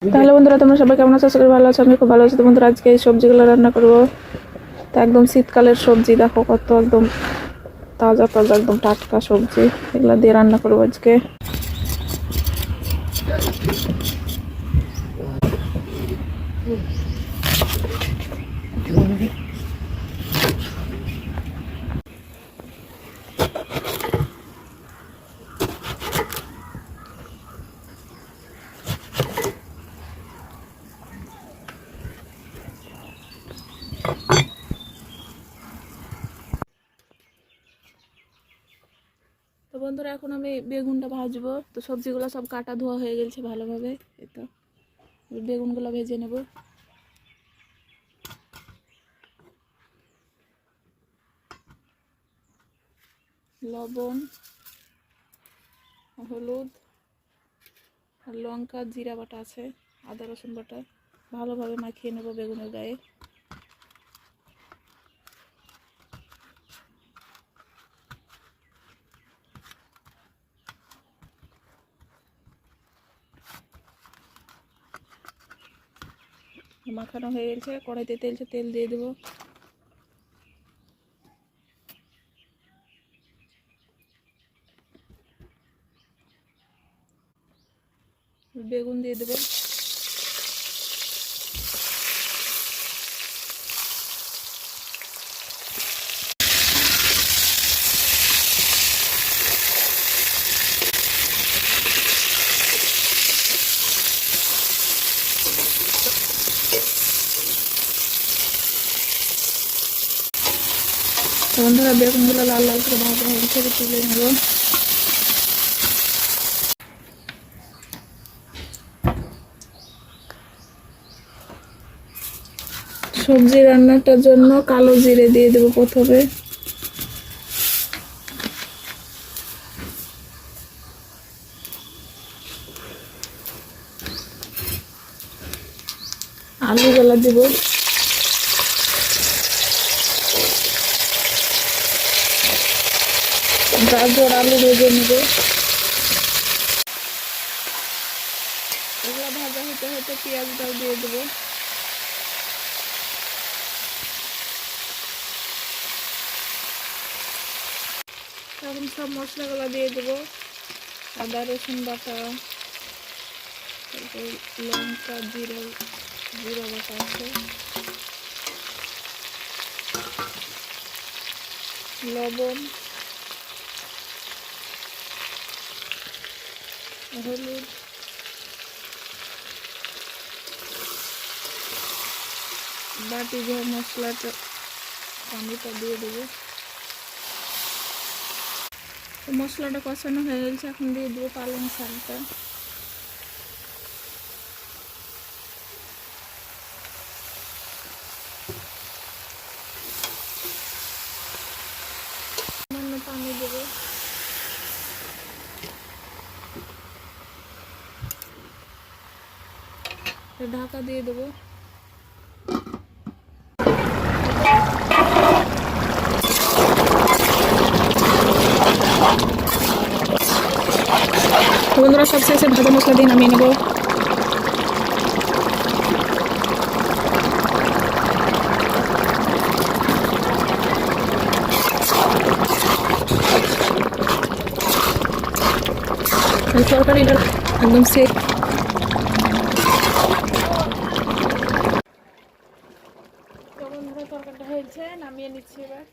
তাহলে বন্ধুরা তোমরা সবাই কেমন আছো? আশা করি ভালো আছো। আমি খুব ভালো আছি। তো বন্ধুরা আজকে এই সবজিগুলো রান্না করবো। তো একদম শীতকালের সবজি, দেখো কত একদম তাজা তাজা একদম টাটকা সবজি, এগুলো দিয়ে রান্না করবো আজকে। তো বন্ধুরা এখন আমি বেগুনটা ভাজবো। তো সবজিগুলো সব কাটা ধোয়া হয়ে গেছে ভালোভাবে। এই তো বেগুনগুলো ভেজে নেব। লবণ, হলুদ আর লঙ্কা, জিরা বাটা আছে, আদা রসুন বাটা, ভালোভাবে মাখিয়ে নেব বেগুনের গায়ে। মাখানো হয়ে গেছে, কড়াইতে তেল দিয়ে দেবো। বেগুন দিয়ে দেবো। বন্ধুরা বেগুনগুলো লাল লাল করে ভাজা হয়ে গেছে, তুলে নেব। সবজি রান্নাটার জন্য কালো জিরে দিয়ে দেবো প্রথমে। আলুগুলো দেব। গাজর আলু ভেজে নেব। এগুলো ভাজা হতে হতে পেঁয়াজটাও দিয়ে দেবো। এখন সব মশলাগুলো দিয়ে দেবো। আদা রসুন বাটা, তারপর লঙ্কা, জিরা বাটা আছে, লবণ, হলুদ, বাটি ধোয়া মশলাটা পানিটা দিয়ে দেবো। মশলাটা কষানো হয়ে গেছে, এখন দিয়ে দেবো পালং শাকটা। পানি দেবো। ঢাকা দিয়ে দেবো। বন্ধুরা সব শেষে ভাজা মশলা দিয়ে নামিয়ে নেবো। তরকারিটা একদম সেট। তরকারিটা হয়েছে, নামিয়ে নিচ্ছি এবার।